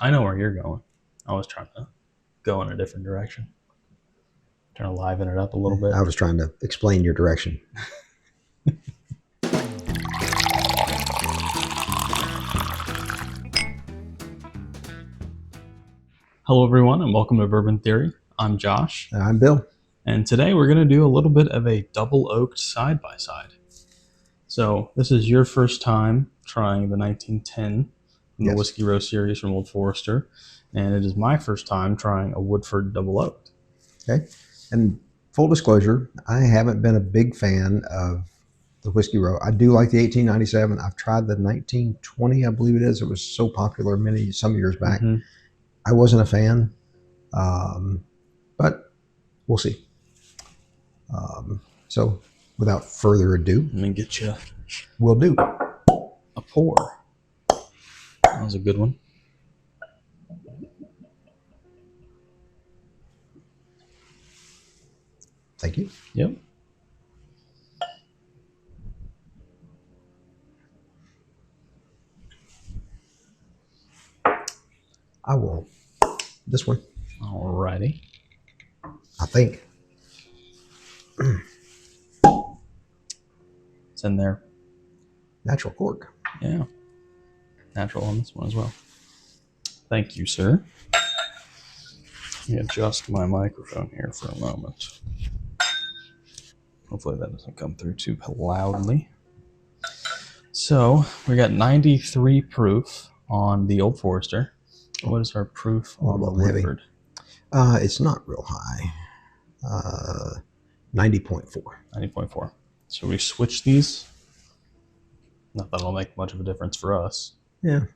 I know where you're going. I was trying to go in a different direction. Trying to liven it up a little bit. I was trying to explain your direction. Hello, everyone, and welcome to Bourbon Theory. I'm Josh. And I'm Bill. And today we're going to do a little bit of a double oaked side-by-side. So this is your first time trying the 1910 from the Whiskey Row series from Old Forester. And it is my first time trying a Woodford double oaked. Okay. And full disclosure, I haven't been a big fan of the Whiskey Row. I do like the 1897. I've tried the 1920, I believe it is. It was so popular some years back. Mm-hmm. I wasn't a fan, but we'll see. So without further ado, Let me get you we'll do a pour. That was a good one. Thank you. Yep. I will. This one. Alrighty. I think. It's in there. Natural cork. Yeah. Natural on this one as well. Thank you, sir. Let me adjust my microphone here for a moment. Hopefully that doesn't come through too loudly. So we got 93 proof on the Old Forester. What is our proof on the Woodford? It's not real high. 90.4. 90.4. So we switch these. Not that it'll make much of a difference for us. Yeah.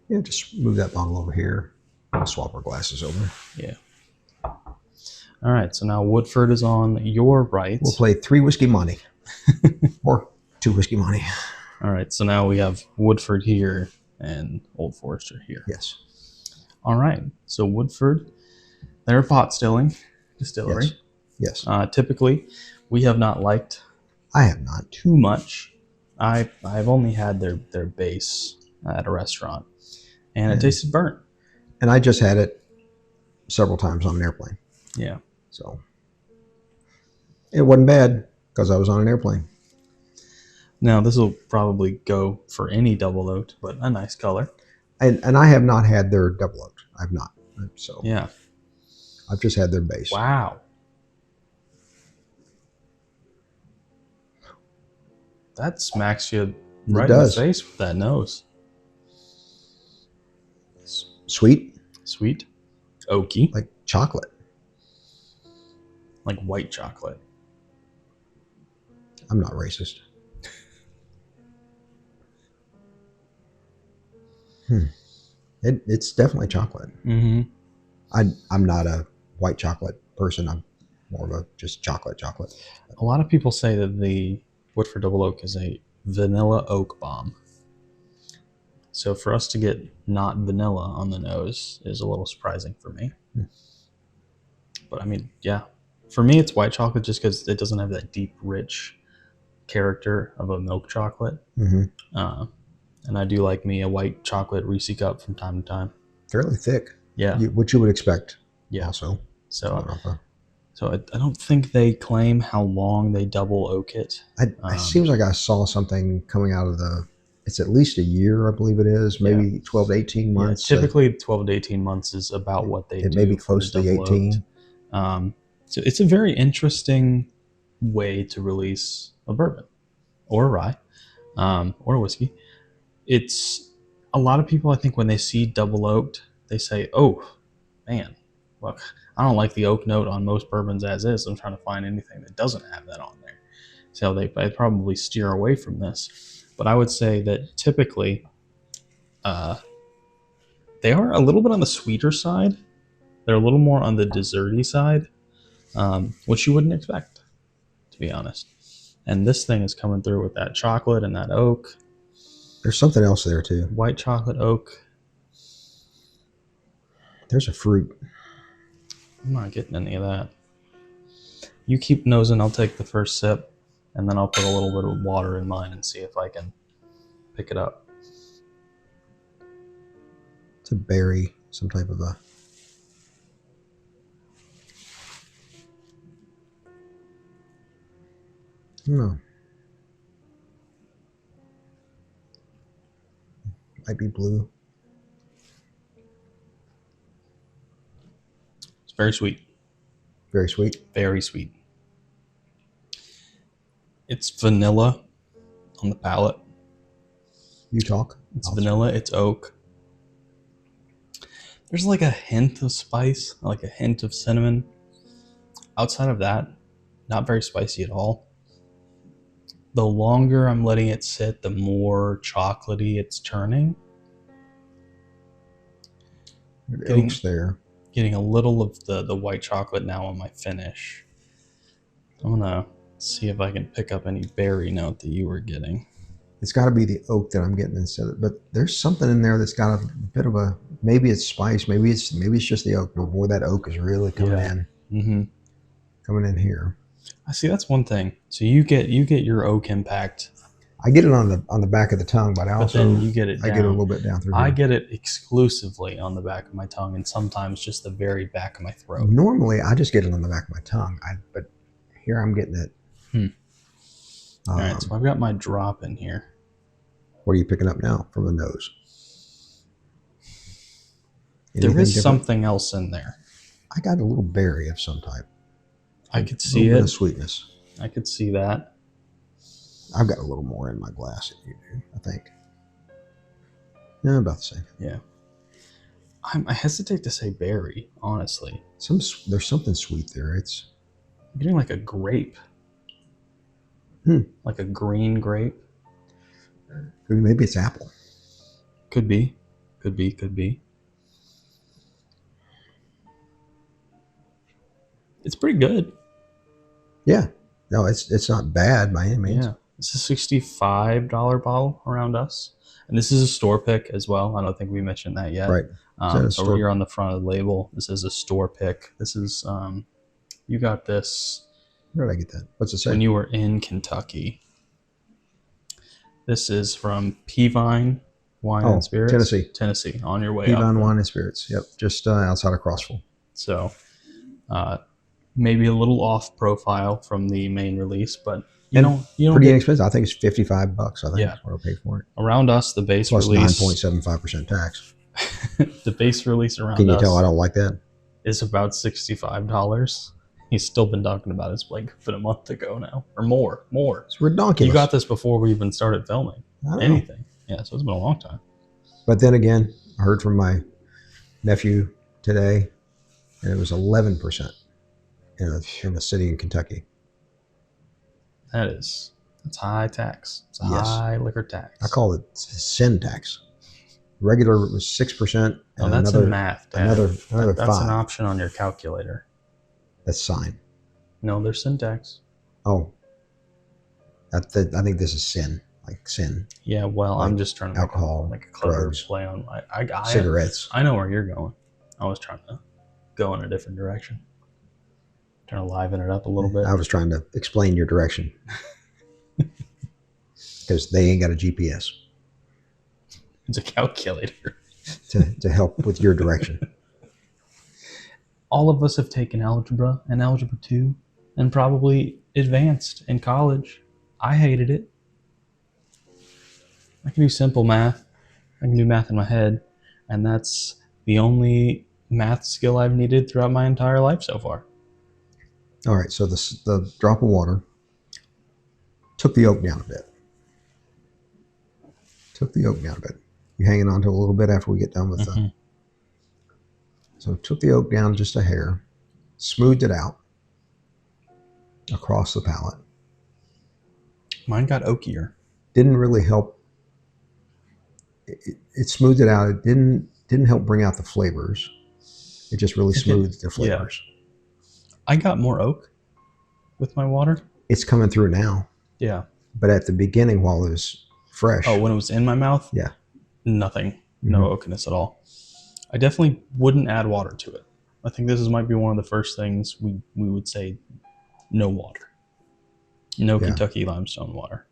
Yeah, just move that bottle over here. I'll swap our glasses over. Yeah. All right, so now Woodford is on your right. We'll play 3 Whiskey Monty. Or 2 Whiskey Monty. All right, so now we have Woodford here and Old Forester here. Yes. All right, so Woodford, they're a pot stilling distillery. Yes. Typically, we have not liked. I have not. Too much. I've only had their base at a restaurant, and it tasted burnt. And I just had it several times on an airplane. Yeah. So it wasn't bad because I was on an airplane. Now this will probably go for any double oaked, but a nice color. And I have not had their double oaked. I've not. So yeah, I've just had their base. Wow. That smacks you right in the face with that nose. Sweet. Sweet. Oaky. Like chocolate. Like white chocolate. I'm not racist. It's definitely chocolate. Mm-hmm. I'm not a white chocolate person. I'm more of a just chocolate. A lot of people say that the Woodford Double Oak is a vanilla oak bomb. So for us to get not vanilla on the nose is a little surprising for me. But I mean, yeah. For me, it's white chocolate just because it doesn't have that deep, rich character of a milk chocolate. Mm-hmm. And I do like me a white chocolate Reese cup from time to time. Fairly thick. Yeah. What you would expect. Yeah. Also. So I don't think they claim how long they double oak it. It seems like I saw something coming out of it's at least a year, I believe it is, maybe 12 to 18 months. Yeah, typically 12 to 18 months is about what they do. It may be close to the 18. So it's a very interesting way to release a bourbon or a rye or a whiskey. It's a lot of people, I think, when they see double oaked, they say, oh, man, look, I don't like the oak note on most bourbons as is. I'm trying to find anything that doesn't have that on there. So they probably steer away from this. But I would say that typically they are a little bit on the sweeter side. They're a little more on the desserty side, which you wouldn't expect, to be honest. And this thing is coming through with that chocolate and that oak. There's something else there too. White chocolate oak. There's a fruit. I'm not getting any of that. You keep nosing, I'll take the first sip, and then I'll put a little bit of water in mine and see if I can pick it up. It's a berry, some type of a. I don't know. Might be blue. It's very sweet. Very sweet. Very sweet. It's vanilla on the palate. You talk. It's vanilla. It's oak. There's like a hint of spice, like a hint of cinnamon. Outside of that, not very spicy at all. The longer I'm letting it sit, the more chocolatey it's turning. The oak's there. Getting a little of the white chocolate now on my finish. I'm gonna see if I can pick up any berry note that you were getting. It's got to be the oak that I'm getting instead of, but there's something in there that's got a bit of a, maybe it's spice, maybe it's just the oak, but boy, that oak is really coming in. Mm-hmm. Coming in here. I see. That's one thing. So you get your oak impact. I get it on the back of the tongue, but I also then you get it I down. get it a little bit down through here. I get it exclusively on the back of my tongue, and sometimes just the very back of my throat. Normally, I just get it on the back of my tongue, but here I'm getting it. All right, so I've got my drop in here. What are you picking up now from the nose? There is something else in there. I got a little berry of some type. I could see a little it. Bit of sweetness. I could see that. I've got a little more in my glass than you do, I think. Yeah, about the same. Yeah. I hesitate to say berry, honestly. There's something sweet there. It's I'm getting like a grape. Like a green grape. Maybe it's apple. Could be. Could be. It's pretty good. Yeah. No, it's not bad by any means. Yeah. It's a $65 bottle around us. And this is a store pick as well. I don't think we mentioned that yet. Right. So here on the front of the label, this is a store pick. This is, you got this. Where did I get that? What's it say? When you were in Kentucky. This is from Peavine Wine and Spirits. Tennessee, on your way Peavine Wine and Spirits. Yep, just outside of Crossville. So, maybe a little off profile from the main release, but you don't pretty inexpensive. I think it's $55. I think that's what I'll pay for it. Around us, the base plus release 9.75% tax. The base release around us. Can you tell I don't like that? Is about $65. He's still been talking about it. It's like been a month ago now, or more. It's ridiculous. You got this before we even started filming anything. Yeah, so it's been a long time. But then again, I heard from my nephew today, and it was 11% in a city in Kentucky. That's high tax. It's a high liquor tax. I call it sin tax. Regular was 6%. Oh, that's in math, Dad. Another that's 5. That's an option on your calculator. That's sign. No, there's syntax. Oh. I think this is sin. Like sin. Yeah, well, like I'm just trying to alcohol, make a clever drugs, play on my cigarettes. I know where you're going. I was trying to go in a different direction. Trying to liven it up a little bit. I was trying to explain your direction. Because they ain't got a GPS. It's a calculator. to help with your direction. All of us have taken algebra and algebra 2 and probably advanced in college. I hated it. I can do simple math. I can do math in my head. And that's the only math skill I've needed throughout my entire life so far. All right, so the drop of water took the oak down a bit. You hanging on to a little bit after we get done with that. So took the oak down just a hair, smoothed it out across the palate. Mine got oakier. Didn't really help. It smoothed it out. It didn't help bring out the flavors. It just really smoothed the flavors. Yeah. I got more oak with my water. It's coming through now. Yeah. But at the beginning, while it was fresh. Oh, when it was in my mouth? Yeah. Nothing. No oakiness at all. I definitely wouldn't add water to it. I think this might be one of the first things we would say no water. No Kentucky limestone water.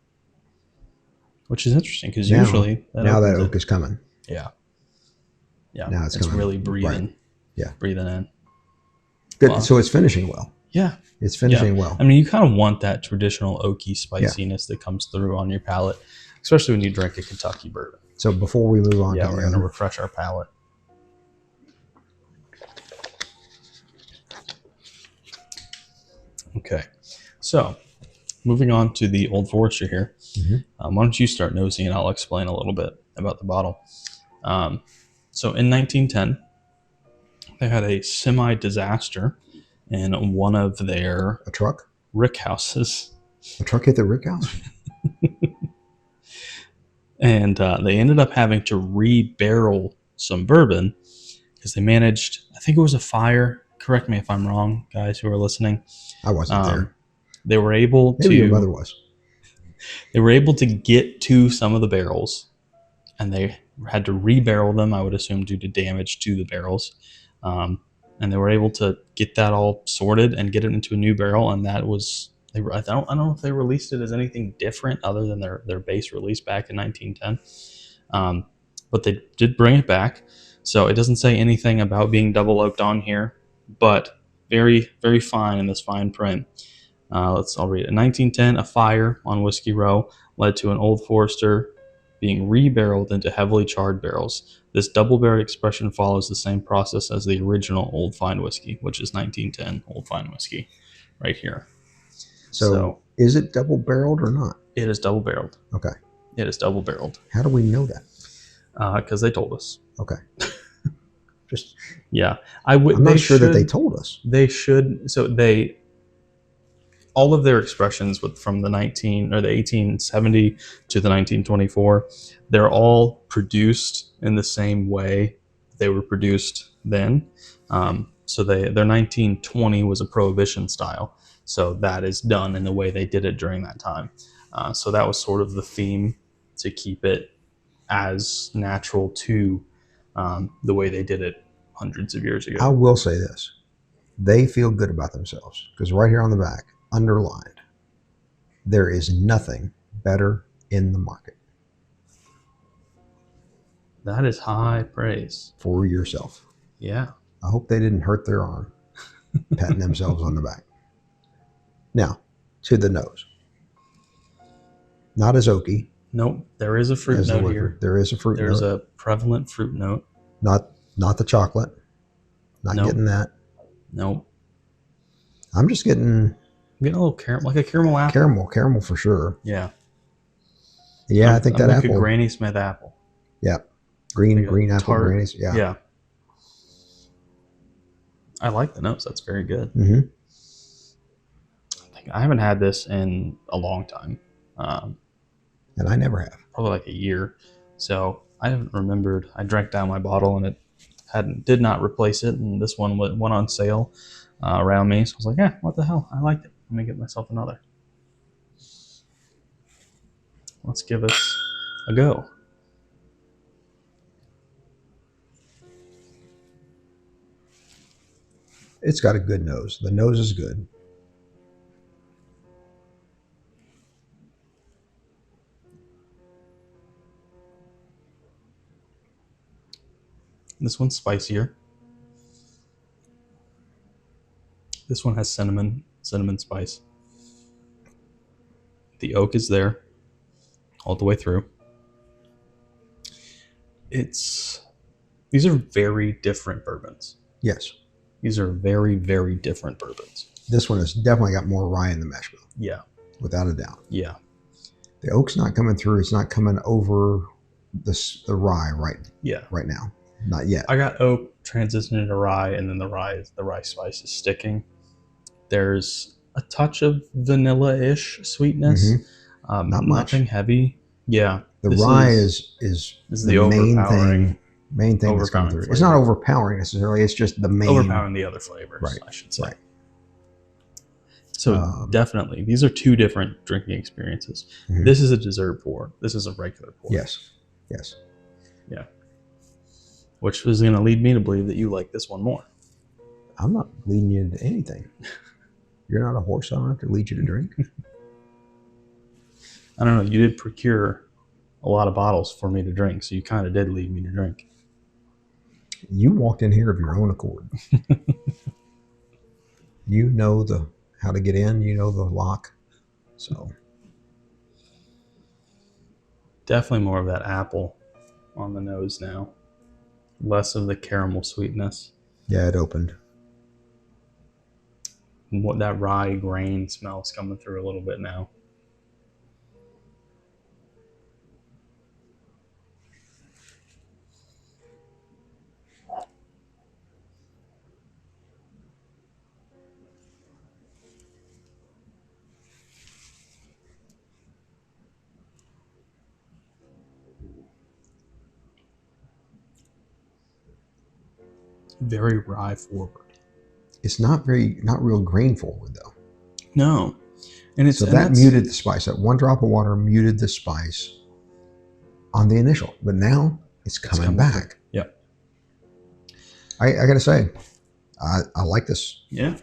Which is interesting because usually... Now that oak is coming. Yeah. Yeah. Now it's coming really breathing. Right. Yeah. Breathing in. Good. Well, So it's finishing well. yeah. It's finishing well. I mean, you kind of want that traditional oaky Yeah. spiciness that comes through on your palate, especially when you drink a Kentucky bourbon. So before we move on to we're the going to other, refresh our palate. Okay. So moving on to the Old Forester here. Why don't you start nosing and I'll explain a little bit about the bottle. So in 1910, they had a semi-disaster in one of their a truck rick houses. A truck hit the rick house? And they ended up having to re-barrel some bourbon because they managed, I think it was a fire. Correct me if I'm wrong, guys who are listening. I wasn't there. They were able Maybe your mother was. They were able to get to some of the barrels, and they had to re-barrel them, I would assume, due to damage to the barrels. And they were able to get that all sorted and get it into a new barrel, and that was... I don't know if they released it as anything different other than their base release back in 1910. But they did bring it back. So it doesn't say anything about being double oaked on here, but very, very fine in this fine print. I'll read it. In 1910, a fire on Whiskey Row led to an Old Forester being re-barreled into heavily charred barrels. This double-barreled expression follows the same process as the original Old Fine Whiskey, which is 1910 Old Fine Whiskey, right here. So is it double-barreled or not? It is double-barreled. Okay. It is double-barreled. How do we know that? Because they told us. Okay. Just yeah, I'm not sure that they told us. They should. So all of their expressions from the 1870 to the 1924, they're all produced in the same way they were produced then. So their 1920 was a prohibition style. So that is done in the way they did it during that time. So that was sort of the theme, to keep it as natural to the way they did it hundreds of years ago. I will say this. They feel good about themselves, because right here on the back, underlined, there is nothing better in the market. That is high praise. For yourself. Yeah. I hope they didn't hurt their arm patting themselves on the back. Now, to the nose. Not as oaky. Nope. There is a fruit note here. There is a fruit note. There's a prevalent fruit note. Not the chocolate. Not getting that. Nope. I'm just getting a little caramel, like a caramel apple. Caramel for sure. Yeah. Yeah, I think that like apple. A Granny Smith apple. Yeah. Green apple, tart. Granny's. Yeah. Yeah. I like the nose. That's very good. Mm-hmm. I haven't had this in a long time. And I never have. Probably like a year. So I haven't remembered. I drank down my bottle and it did not replace it. And this one went on sale around me. So I was like, yeah, what the hell? I like it. Let me get myself another. Let's give it a go. It's got a good nose. The nose is good. This one's spicier. This one has cinnamon spice. The oak is there all the way through. These are very different bourbons. Yes. These are very, very different bourbons. This one has definitely got more rye in the mash bill. Yeah. Without a doubt. Yeah. The oak's not coming through. It's not coming over the rye right now. Not yet. I got oak transitioning to rye, and then the rye spice is sticking. There's a touch of vanilla-ish sweetness. Mm-hmm. Not much. Nothing heavy. Yeah. The rye is the main thing that's coming through. Flavor. It's not overpowering necessarily. It's just the main. Overpowering the other flavors, right, I should say. Right. So definitely, these are two different drinking experiences. Mm-hmm. This is a dessert pour. This is a regular pour. Yes. Yeah. Which was going to lead me to believe that you like this one more. I'm not leading you into anything. You're not a horse. I don't have to lead you to drink. I don't know. You did procure a lot of bottles for me to drink, so you kind of did lead me to drink. You walked in here of your own accord. You know how to get in. You know the lock. So definitely more of that apple on the nose now. Less of the caramel sweetness. yeah, it opened. What that rye grain smells coming through a little bit now. Very rye forward. It's not real grain forward though. No. And it's so that muted the spice. That one drop of water muted the spice on the initial, but now it's coming back. Through. Yep. I gotta say, I like this. Yeah.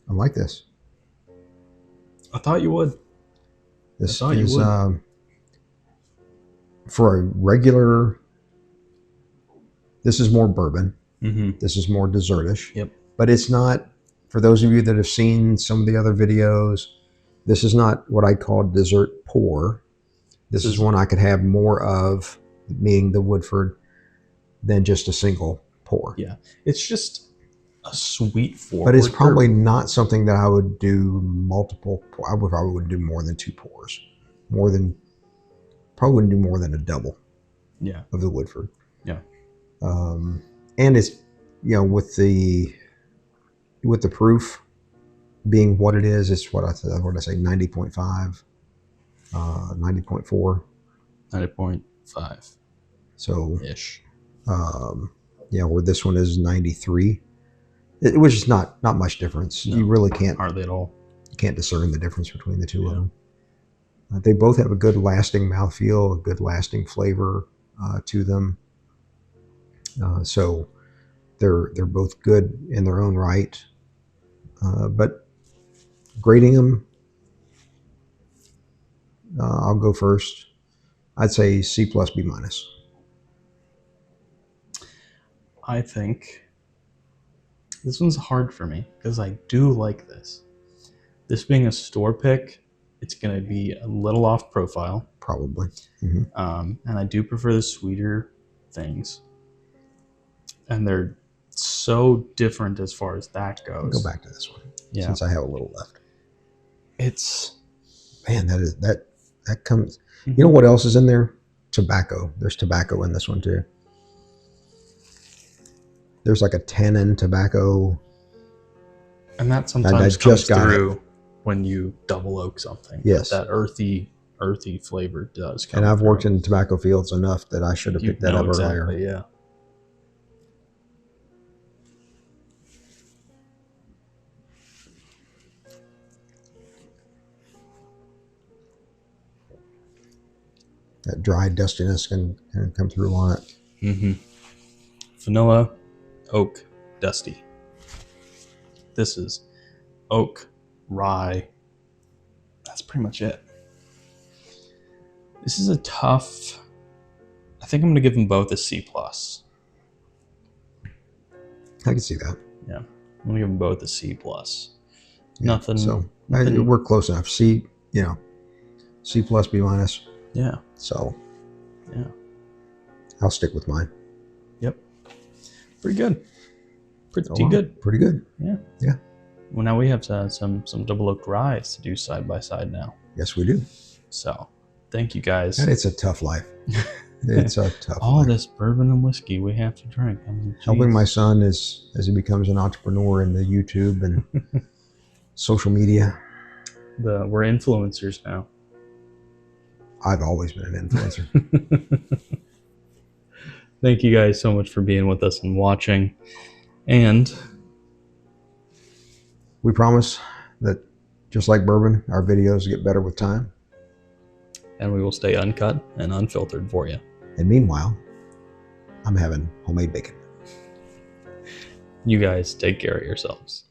I like this. I thought you would. This is for a regular. This is more bourbon. Mm-hmm. This is more dessertish. Yep. But it's not, for those of you that have seen some of the other videos, this is not what I call dessert pour. This is one I could have more of, meaning the Woodford, than just a single pour. Yeah. It's just a sweet forward. But it's probably not something that I would do multiple. I probably wouldn't do more than 2 pours. Probably wouldn't do more than a double. Yeah. Of the Woodford. Yeah. And it's, with the proof being what it is, it's what I say, 90.5, 90.4. 90.5. So ish. Where this one is 93. Which is not much difference. No, you really can't. Hardly at all. You can't discern the difference between the two of them. They both have a good lasting mouthfeel, a good lasting flavor to them. So they're both good in their own right. But grading them, I'll go first. I'd say C plus B minus. I think this one's hard for me because I do like this. This being a store pick, it's going to be a little off profile. Probably. Mm-hmm. And I do prefer the sweeter things. And they're so different as far as that goes. I'll go back to this one. Yeah. Since I have a little left. It's, man, that comes. Mm-hmm. You know what else is in there? Tobacco. There's tobacco in this one too. There's like a tannin tobacco. And that sometimes comes through when you double oak something. Yes. That earthy flavor does come And I've through. worked in tobacco fields enough that I should have picked that up earlier. Yeah. That dry dustiness can come through on it. Mm-hmm. Vanilla, oak, dusty. This is oak, rye. That's pretty much it. This is a tough. I think I'm going to give them both a C plus. I can see that. Yeah, I'm going to give them both a C plus. Yeah, nothing. So we're close enough. C, C plus, B minus. Yeah. So, yeah, I'll stick with mine. Yep. Pretty good. Pretty good. Yeah. Yeah. Well, now we have some double oaked ryes to do side by side now. Yes, we do. So, thank you guys. And it's a tough life. It's a tough all life. This bourbon and whiskey we have to drink. I mean, helping my son as he becomes an entrepreneur in the YouTube and social media. We're influencers now. I've always been an influencer. Thank you guys so much for being with us and watching. And we promise that just like bourbon, our videos get better with time. And we will stay uncut and unfiltered for you. And meanwhile, I'm having homemade bacon. You guys take care of yourselves.